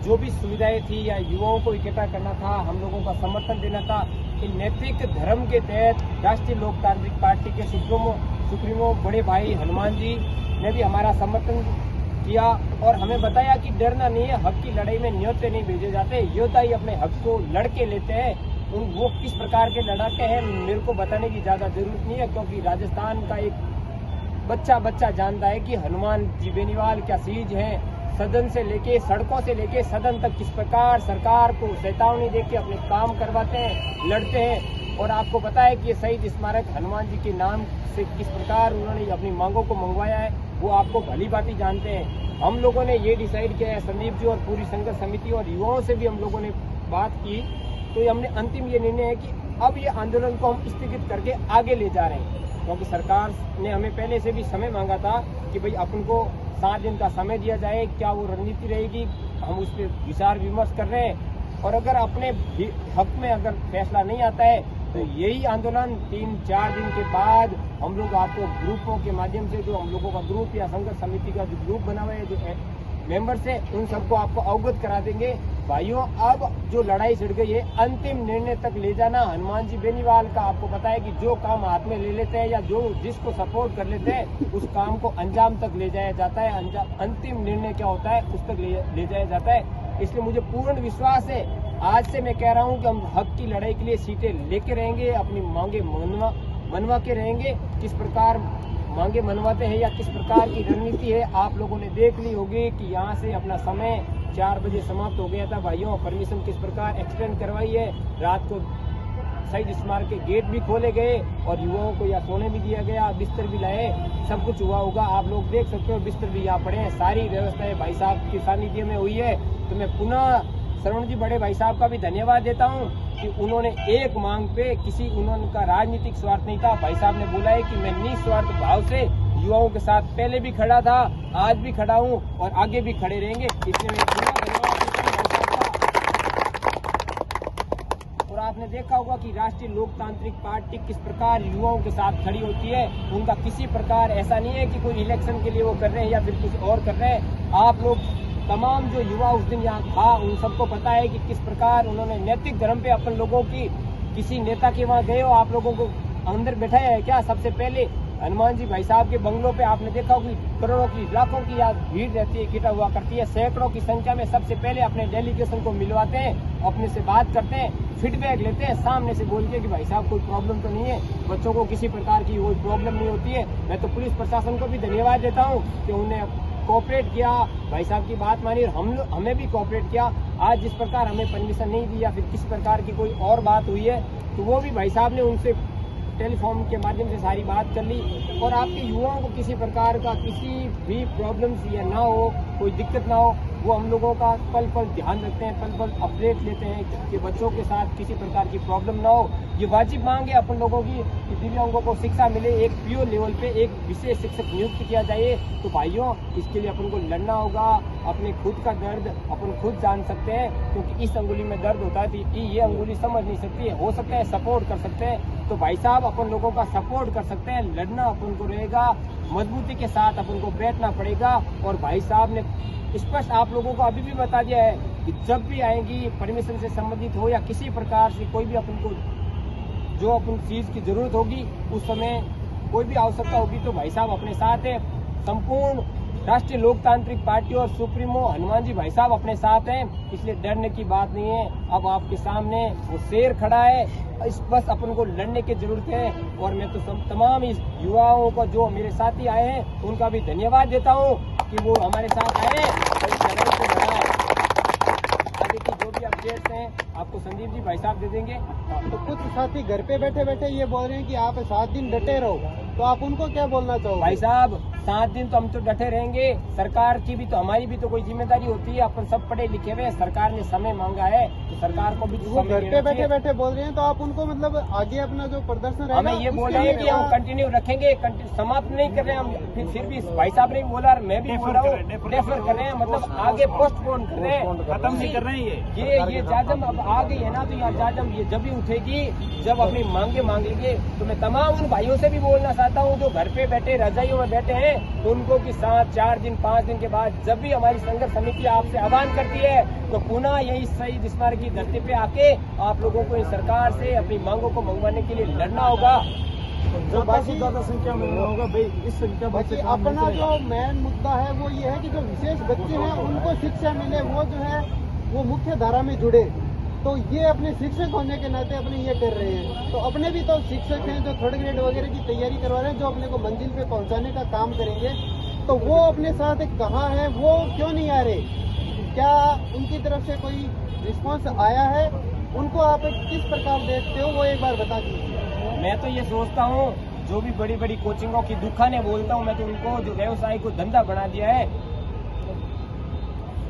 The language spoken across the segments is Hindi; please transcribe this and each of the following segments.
जो भी सुविधाएं थी या युवाओं को इकट्ठा करना था, हम लोगों का समर्थन देना था, कि नैतिक धर्म के तहत राष्ट्रीय लोकतांत्रिक पार्टी के सुप्रीमो बड़े भाई हनुमान जी ने भी हमारा समर्थन किया और हमें बताया कि डरना नहीं है, हक की लड़ाई में न्योते नहीं भेजे जाते, योद्धा ही अपने हक को लड़के लेते हैं। वो किस प्रकार के लड़ाके हैं मेरे को बताने की ज्यादा जरूरत नहीं है, क्योंकि राजस्थान का एक बच्चा जानता है कि हनुमान जी बेनीवाल क्या चीज है। सदन से लेके सड़कों से लेके सदन तक किस प्रकार सरकार को चेतावनी देके अपने काम करवाते हैं, लड़ते हैं। और आपको पता है कि ये शहीद स्मारक हनुमान जी के नाम से किस प्रकार उन्होंने अपनी मांगों को मंगवाया है, वो आपको भली भांति जानते हैं। हम लोगों ने ये डिसाइड किया है, संदीप जी और पूरी संघर्ष समिति और युवाओं से भी हम लोगों ने बात की, तो हमने अंतिम ये निर्णय है कि अब ये आंदोलन को हम स्थगित करके आगे ले जा रहे हैं, क्योंकि सरकार ने हमें पहले से भी समय मांगा था कि भाई अपन को 7 दिन का समय दिया जाए, क्या वो रणनीति रहेगी, हम उस पर विचार विमर्श कर रहे हैं। और अगर अपने हक में अगर फैसला नहीं आता है तो यही आंदोलन 3-4 दिन के बाद हम लोग आपको ग्रुपों के माध्यम से, जो हम लोगों का ग्रुप या संघर्ष समिति का जो ग्रुप बना हुआ है, जो मेंबर्स है, उन सबको आपको अवगत करा देंगे। भाइयों, अब जो लड़ाई छिड़ गई है, अंतिम निर्णय तक ले जाना हनुमान जी बेनीवाल का। आपको पता है कि जो काम हाथ में ले लेते हैं या जो जिसको सपोर्ट कर लेते हैं, उस काम को अंजाम तक ले जाया जाता है। अंतिम निर्णय क्या होता है उस तक ले जाया जाता है। इसलिए मुझे पूर्ण विश्वास है, आज से मैं कह रहा हूँ कि हम हक की लड़ाई के लिए सीटें लेके रहेंगे, अपनी मांगे मनवा के रहेंगे। किस प्रकार मांगे मनवाते हैं या किस प्रकार की रणनीति है, आप लोगों ने देख ली होगी कि यहाँ से अपना समय 4 बजे समाप्त हो गया था। भाइयों, परमिशन किस प्रकार एक्सटेंड करवाई है, रात को शहीद स्मारक के गेट भी खोले गए और युवाओं को या सोने भी दिया गया, बिस्तर भी लाए, सब कुछ हुआ होगा। आप लोग देख सकते हो, बिस्तर भी यहाँ पड़े हैं, सारी व्यवस्थाएं भाई साहब की सानिध्य में हुई है। तो मैं पुनः श्रवण जी बड़े भाई साहब का भी धन्यवाद देता हूँ कि उन्होंने एक मांग पे उनका राजनीतिक स्वार्थ नहीं था। भाई साहब ने बोला है कि मैं निस्वार्थ भाव से युवाओं के साथ पहले भी खड़ा था, आज भी खड़ा हूँ और आगे भी खड़े रहेंगे। इसलिए मैं पूरा धन्यवाद देता हूँ भाई साहब का। और आपने देखा होगा कि राष्ट्रीय लोकतांत्रिक पार्टी किस प्रकार युवाओं के साथ खड़ी होती है। उनका किसी प्रकार ऐसा नहीं है कि कोई इलेक्शन के लिए वो कर रहे हैं या फिर कुछ और कर रहे हैं। आप लोग तमाम जो युवा उस दिन यहाँ था, उन सबको पता है कि किस प्रकार उन्होंने नैतिक धर्म पे अपन लोगों की, किसी नेता के वहाँ गए हो, आप लोगों को अंदर बैठाया है क्या? सबसे पहले हनुमान जी भाई साहब के बंगलों पे आपने देखा होगा करोड़ों की, लाखों की भीड़ रहती है, इकट्ठा हुआ करती है, सैकड़ों की संख्या में। सबसे पहले अपने डेलीगेशन को मिलवाते हैं, अपने से बात करते हैं, फीडबैक लेते हैं, सामने से बोल के कि भाई साहब कोई प्रॉब्लम तो नहीं है, बच्चों को किसी प्रकार की कोई प्रॉब्लम नहीं होती है। मैं तो पुलिस प्रशासन को भी धन्यवाद देता हूँ कि उन्हें कोऑपरेट किया, भाई साहब की बात मानी और हमें भी कोऑपरेट किया। आज जिस प्रकार हमें परमिशन नहीं दी या फिर किस प्रकार की कोई और बात हुई है, तो वो भी भाई साहब ने उनसे टेलीफोन के माध्यम से सारी बात कर ली। और आपके युवाओं को किसी प्रकार का किसी भी प्रॉब्लम्स या ना हो, कोई दिक्कत ना हो, वो हम लोगों का पल पल ध्यान रखते हैं, पल पल अपडेट लेते हैं कि बच्चों के साथ किसी प्रकार की प्रॉब्लम ना हो। ये वाजिब मांग है अपन लोगों की कि दिव्यांगों को शिक्षा मिले, एक पीओ लेवल पे एक विशेष शिक्षक नियुक्त किया जाए। तो भाइयों, इसके लिए अपन को लड़ना होगा। अपने खुद का दर्द अपन खुद जान सकते हैं, क्योंकि इस अंगुली में दर्द होता है तो ये अंगुली समझ नहीं सकती है। हो सकता है सपोर्ट कर सकते हैं, तो भाई साहब अपन लोगों का सपोर्ट कर सकते हैं। लड़ना अपन को रहेगा, मजबूती के साथ अपन को बैठना पड़ेगा। और भाई साहब ने स्पष्ट आप लोगों को अभी भी बता दिया है कि जब भी आएंगी परमिशन से संबंधित हो या किसी प्रकार से कोई भी अपन को जो अपन चीज की जरूरत होगी, उस समय कोई भी आवश्यकता होगी, तो भाई साहब अपने साथ है। संपूर्ण राष्ट्रीय लोकतांत्रिक पार्टी और सुप्रीमो हनुमान जी भाई साहब अपने साथ हैं, इसलिए डरने की बात नहीं है। अब आपके सामने वो शेर खड़ा है, बस अपन को लड़ने की जरूरत है। और मैं तो तमाम इस युवाओं को जो मेरे साथी आए हैं उनका भी धन्यवाद देता हूँ कि वो हमारे साथ आए और इस लड़ाई को लड़ा है। आगे की जो भी अपडेट्स हैं आपको संदीप जी भाई साहब दे देंगे। तो कुछ साथी घर पे बैठे बैठे ये बोल रहे हैं कि आप 7 दिन डटे रहो, तो आप उनको क्या बोलना चाहोगे? भाई साहब 7 दिन तो हम तो डटे रहेंगे। सरकार की भी तो, हमारी भी तो कोई जिम्मेदारी होती है। अपन सब पढ़े लिखे हुए, सरकार ने समय मांगा है तो सरकार को भी वो घर पे बैठे बैठे बोल रहे हैं, तो आप उनको मतलब आगे अपना जो प्रदर्शन हमें ये बोल रहे हैं कि हम कंटिन्यू रखेंगे, समाप्त नहीं कर रहे हैं हम। फिर भी भाई साहब ने बोला, मैं भी बोल रहा हूँ, डेफर कर रहे हैं, मतलब आगे पोस्टपोन कर रहे हैं, खत्म नहीं कर रहे हैं। ये जाजम अब आ गई है ना, तो यार जाजम ये जब भी उठेगी, जब अपनी मांगे मांग लेंगे। तो मैं तमाम उन भाइयों से भी बोलना चाहता हूँ जो घर पे बैठे रजाइयों में बैठे हैं हैं तो उनको कि 4 दिन 5 दिन के बाद जब भी हमारी संघर्ष समिति आपसे आह्वान करती है तो पुनः यही शहीद स्मारक की धरती पे आके आप लोगों को इस सरकार से अपनी मांगों को मंगवाने के लिए लड़ना होगा। ज्यादा से ज्यादा संख्या में होगा भाई। इस संख्या बाकी अपना जो मेन मुद्दा है वो ये है कि जो विशेष बच्चे हैं उनको शिक्षा मिले, वो जो है वो मुख्य धारा में जुड़े। तो ये अपने शिक्षक होने के नाते अपने ये कर रहे हैं। तो अपने भी तो शिक्षक हैं जो थर्ड ग्रेड वगैरह की तैयारी करवा रहे हैं, जो अपने को मंजिल पे पहुंचाने का काम करेंगे। तो वो अपने साथ कहाँ है, वो क्यों नहीं आ रहे? क्या उनकी तरफ से कोई रिस्पॉन्स आया है? उनको आप किस प्रकार देखते हो वो एक बार बता दीजिए। मैं तो ये सोचता हूँ जो भी बड़ी बड़ी कोचिंगों की दुकानें बोलता हूँ मैं तो उनको जो व्यवसाय को धंधा बना दिया है,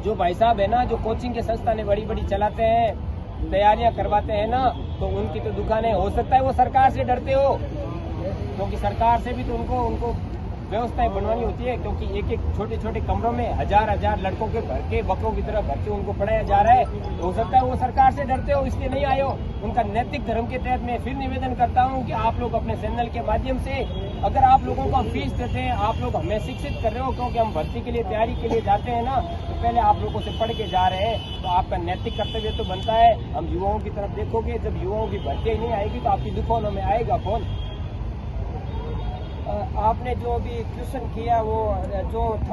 जो भाई साहब है ना जो कोचिंग के संस्थानें बड़ी बड़ी चलाते हैं, तैयारियां करवाते हैं ना, तो उनकी तो दुकानें हो सकता है वो सरकार से डरते हो, क्योंकि सरकार से भी तो उनको व्यवस्थाएं बनवानी होती है, क्योंकि एक एक छोटे छोटे कमरों में हजार लड़कों के भर के बकरों की तरह भर के उनको पढ़ाया जा रहा है। तो हो सकता है वो सरकार से डरते हो इसलिए नहीं आए हो। उनका नैतिक धर्म के तहत मैं फिर निवेदन करता हूं कि आप लोग अपने चैनल के माध्यम से अगर आप लोगों को हम फीस देते हैं, आप लोग हमें शिक्षित कर रहे हो, क्योंकि हम भर्ती के लिए तैयारी के लिए जाते हैं ना, तो पहले आप लोगों से पढ़ के जा रहे हैं, तो आपका नैतिक कर्तव्य तो बनता है। हम युवाओं की तरफ देखोगे, जब युवाओं की भर्ती ही नहीं आएगी तो आपकी दुकानों में आएगा कौन? आपने जो अभी क्वेश्चन किया वो जो थर्ड